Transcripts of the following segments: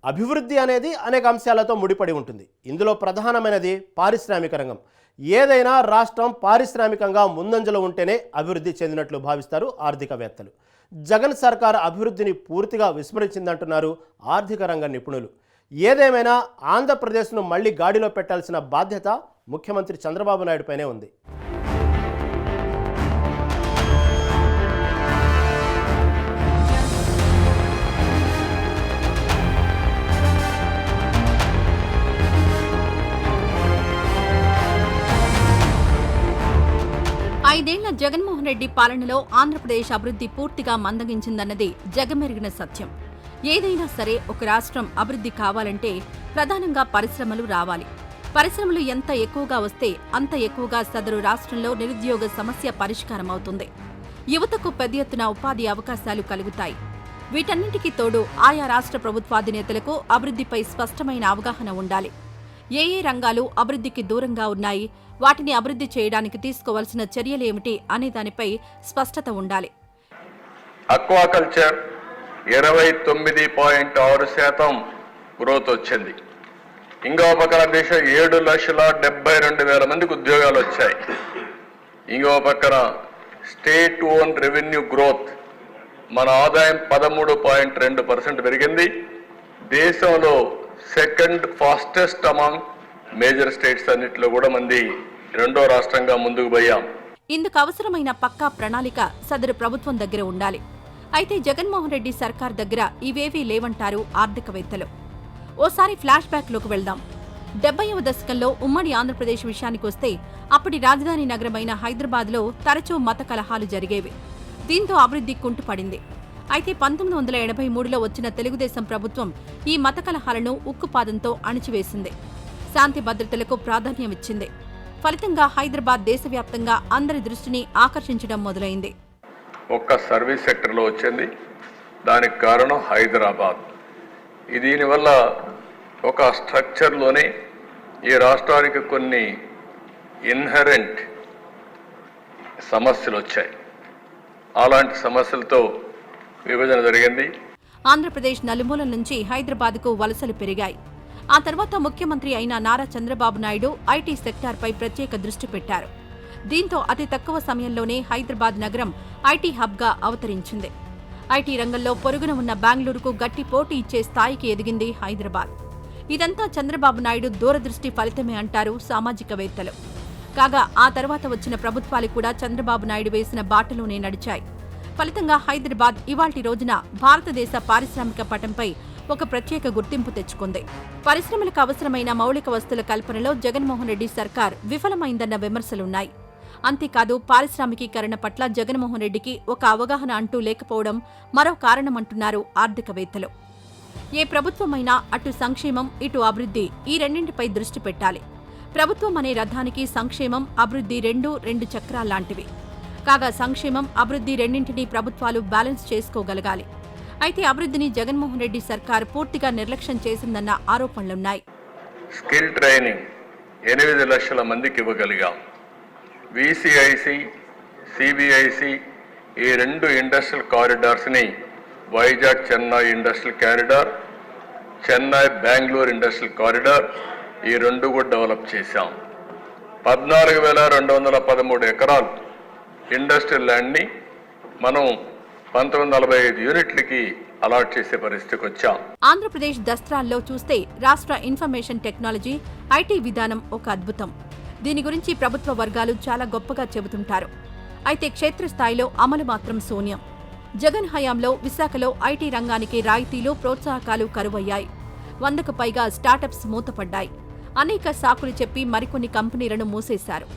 అభివృద్ధి అనేది అనేక అంశాలతో ముడిపడి ఉంటుంది. ఇందులో ప్రధానమైనది పారిశ్రామిక రంగం. ఏదైనా రాష్ట్రం పారిశ్రామికంగా ముందంజలో ఉంటేనే అభివృద్ధి చెందినట్లు భావిస్తారు ఆర్థికవేత్తలు. జగన్ సర్కార్ అభివృద్ధిని పూర్తిగా విస్మరించిందంటున్నారు ఆర్థిక రంగ నిపుణులు. ఏదేమైనా ఆంధ్రప్రదేశ్ను మళ్లీ గాడిలో పెట్టాల్సిన బాధ్యత ముఖ్యమంత్రి చంద్రబాబు నాయుడుపైనే ఉంది. ఐదేళ్ల జగన్మోహన్ రెడ్డి పాలనలో ఆంధ్రప్రదేశ్ అభివృద్ధి పూర్తిగా మందగించిందన్నది జగమెరిగిన సత్యం. ఏదైనా సరే ఒక రాష్ట్రం అభివృద్ధి కావాలంటే ప్రధానంగా పరిశ్రమలు రావాలి. పరిశ్రమలు ఎంత ఎక్కువగా వస్తే అంత ఎక్కువగా సదరు రాష్ట్రంలో నిరుద్యోగ సమస్య పరిష్కారం అవుతుంది. యువతకు పెద్ద ఎత్తున ఉపాధి అవకాశాలు కలుగుతాయి. వీటన్నింటికీ తోడు ఆయా రాష్ట్ర ప్రభుత్వాధినేతలకు అభివృద్ధిపై స్పష్టమైన అవగాహన ఉండాలి. ఏ రంగాలు అభివృద్ధికి దూరంగా ఉన్నాయి, వాటిని అభివృద్ధి చేయడానికి తీసుకోవాల్సిన చర్యలేమిటి అనే దానిపై స్పష్టత ఉండాలి. అక్వాకల్చర్ 29.6% గ్రోత్ వచ్చింది. ఇంకో పక్కన దేశం 7,72,000 మందికి ఉద్యోగాలు వచ్చాయి. ఇంకో పక్కన స్టేట్ ఓన్ రెవెన్యూ గ్రోత్ మన ఆదాయం 13.2% పెరిగింది. దేశంలో second fastest among major states అన్నింటిలో కూడా మంది రెండో రాష్ట్రంగా ముందుకు పోయాం. ఇందుకు అవసరమైన పక్కా ప్రణాళిక సదరు ప్రభుత్వం దగ్గర ఉండాలి. అయితే జగన్మోహన్ రెడ్డి సర్కార్ దగ్గర ఇవేవీ లేవంటారు ఆర్థికవేత్తలు. ఓసారి ఫ్లాష్ బ్యాక్ లోకి వెళ్దాం. 70వ దశకంలో ఉమ్మడి ఆంధ్రప్రదేశ్ విషయానికొస్తే అప్పటి రాజధాని నగరమైన హైదరాబాద్లో తరచూ మత కలహాలు జరిగేవి. దీంతో అభివృద్ధి కుంటుపడింది. అయితే 1983లో వచ్చిన తెలుగుదేశం ప్రభుత్వం ఈ మత కలహాలను ఉక్కుపాదంతో అణిచివేసింది. శాంతి భద్రతలకు ప్రాధాన్యమిచ్చింది. ఫలితంగా హైదరాబాద్ దేశవ్యాప్తంగా అందరి దృష్టిని ఆకర్షించడం మొదలైంది. ఒక్క సర్వీస్ సెక్టర్లో వచ్చింది. దానికి కారణం హైదరాబాద్. దీనివల్ల ఒక స్ట్రక్చర్లోనే ఈ రాష్ట్రానికి కొన్ని ఇన్హరెంట్ సమస్యలు వచ్చాయి. అలాంటి సమస్యలతో విభజన జరిగింది. ఆంధ్రప్రదేశ్ నలుమూలల నుంచి హైదరాబాద్కు వలసలు పెరిగాయి. ఆ తర్వాత ముఖ్యమంత్రి అయిన నారా చంద్రబాబు నాయుడు ఐటీ సెక్టార్పై ప్రత్యేక దృష్టి పెట్టారు. దీంతో అతి తక్కువ సమయంలోనే హైదరాబాద్ నగరం ఐటీ హబ్గా అవతరించింది. ఐటీ రంగంలో పొరుగున ఉన్న బెంగళూరుకు గట్టి పోటీ ఇచ్చే స్థాయికి ఎదిగింది హైదరాబాద్. ఇదంతా చంద్రబాబు నాయుడు దూరదృష్టి ఫలితమే అంటారు సామాజికవేత్తలు. కాగా ఆ తర్వాత వచ్చిన ప్రభుత్వాలు కూడా చంద్రబాబు నాయుడు వేసిన బాటలోనే నడిచాయి. ఫలితంగా హైదరాబాద్ ఇవాల్టి రోజున భారతదేశ పారిశ్రామిక పటంపై ఒక ప్రత్యేక గుర్తింపు తెచ్చుకుంది. పరిశ్రమలకు అవసరమైన మౌలిక వస్తువుల కల్పనలో జగన్మోహన్ రెడ్డి సర్కార్ విఫలమైందన్న విమర్శలున్నాయి. అంతేకాదు పారిశ్రామికీకరణ పట్ల జగన్మోహన్ రెడ్డికి ఒక అవగాహన అంటూ లేకపోవడం మరో కారణమంటున్నారు ఆర్థికవేత్తలు. ఏ ప్రభుత్వమైనా అటు సంక్షేమం ఇటు అభివృద్ధి ఈ రెండింటిపై దృష్టి పెట్టాలి. ప్రభుత్వం అనే రథానికి సంక్షేమం అభివృద్ధి రెండు చక్రాల్లాంటివి. కాగా సంక్షేమం అభివృద్ధి రెండింటినీ ప్రభుత్వాలు బ్యాలెన్స్ చేసుకోగలగాలి. అయితే అభివృద్ధిని జగన్మోహన్ రెడ్డి సర్కార్ పూర్తిగా నిర్లక్ష్యం చేసిందన్న ఆరోపణలున్నాయి. స్కిల్ ట్రైనింగ్ 8 లక్షల మందికి ఇవ్వగలిగాం. విసిఐసి, సిబిఐసి ఈ 2 ఇండస్ట్రియల్ కారిడార్స్ని Vizag Chennai industrial corridor, Chennai Bengaluru industrial corridor ఈ 2 కూడా డెవలప్ చేశాం. 14,213 ఎకరాలు ఇండస్ట్రియల్ ల్యాండ్ని మనం 1945 యూనిట్లకి అలాట్ చేసే పరిస్థితికి వచ్చాం. ఆంధ్రప్రదేశ్ దస్త్రాల్లో చూస్తే రాష్ట్ర ఇన్ఫర్మేషన్ టెక్నాలజీ ఐటీ విధానం ఒక అద్భుతం. దీని గురించి ప్రభుత్వ వర్గాలు చాలా గొప్పగా చెబుతుంటారు. అయితే క్షేత్రస్థాయిలో అమలు మాత్రం శూన్యం. జగన్ హయాంలో విశాఖలో ఐటీ రంగానికి రాయితీలు, ప్రోత్సాహకాలు కరువయ్యాయి. 100కు పైగా స్టార్టప్స్ మూతపడ్డాయి. అనేక సాకులు చెప్పి మరికొన్ని కంపెనీలను మూసేశారు.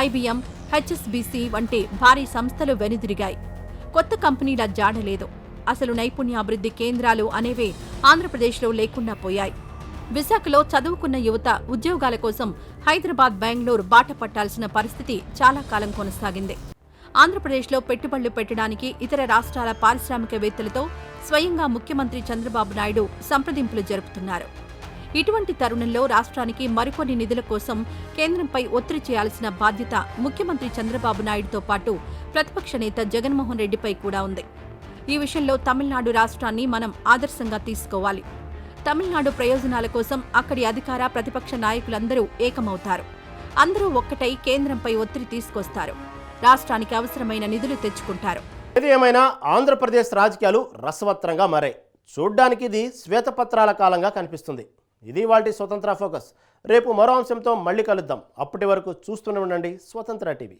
ఐబీఎం, హెచ్ఎస్బీసీ వంటి భారీ సంస్థలు వెనుదిరిగాయి. కొత్త కంపెనీల జాడలేదు. అసలు నైపుణ్యాభివృద్ధి కేంద్రాలు అనేవే ఆంధ్రప్రదేశ్లో లేకుండా పోయాయి. విశాఖలో చదువుకున్న యువత ఉద్యోగాల కోసం హైదరాబాద్, బెంగళూరు బాట పట్టాల్సిన పరిస్థితి చాలా కాలం కొనసాగింది. ఆంధ్రప్రదేశ్లో పెట్టుబడులు పెట్టడానికి ఇతర రాష్ట్రాల పారిశ్రామికవేత్తలతో స్వయంగా ముఖ్యమంత్రి చంద్రబాబు నాయుడు సంప్రదింపులు జరుపుతున్నారు. ఇటువంటి తరుణంలో రాష్ట్రానికి మరికొన్ని నిధుల కోసం కేంద్రంపై ఒత్తిడి చేయాల్సిన బాధ్యత ముఖ్యమంత్రి చంద్రబాబు నాయుడుతో పాటు ప్రతిపక్ష నేత జగన్మోహన్ రెడ్డిపై కూడా ఉంది. ఈ విషయంలో తమిళనాడు రాష్ట్రాన్ని మనం ఆదర్శంగా తీసుకోవాలి. తమిళనాడు ప్రయోజనాల కోసం అక్కడి అధికార ప్రతిపక్ష నాయకులందరూ ఏకమవుతారు. అందరూ ఒక్కటై కేంద్రంపై ఒత్తిడి తీసుకొస్తారు. రాష్ట్రానికి అవసరమైన నిధులు తెచ్చుకుంటారు. ఏది ఏమైనా ఆంధ్రప్రదేశ్ రాజకీయాలు రసవత్రంగా మారాయి. చూడ్డానికి ఇది శ్వేతపత్రాల కాలంగా కనిపిస్తుంది. ఇది వాటి స్వతంత్ర ఫోకస్. రేపు మరో అంశంతో మళ్ళీ కలుద్దాం. అప్పటి వరకు చూస్తూనే ఉండండి స్వతంత్ర టీవీ.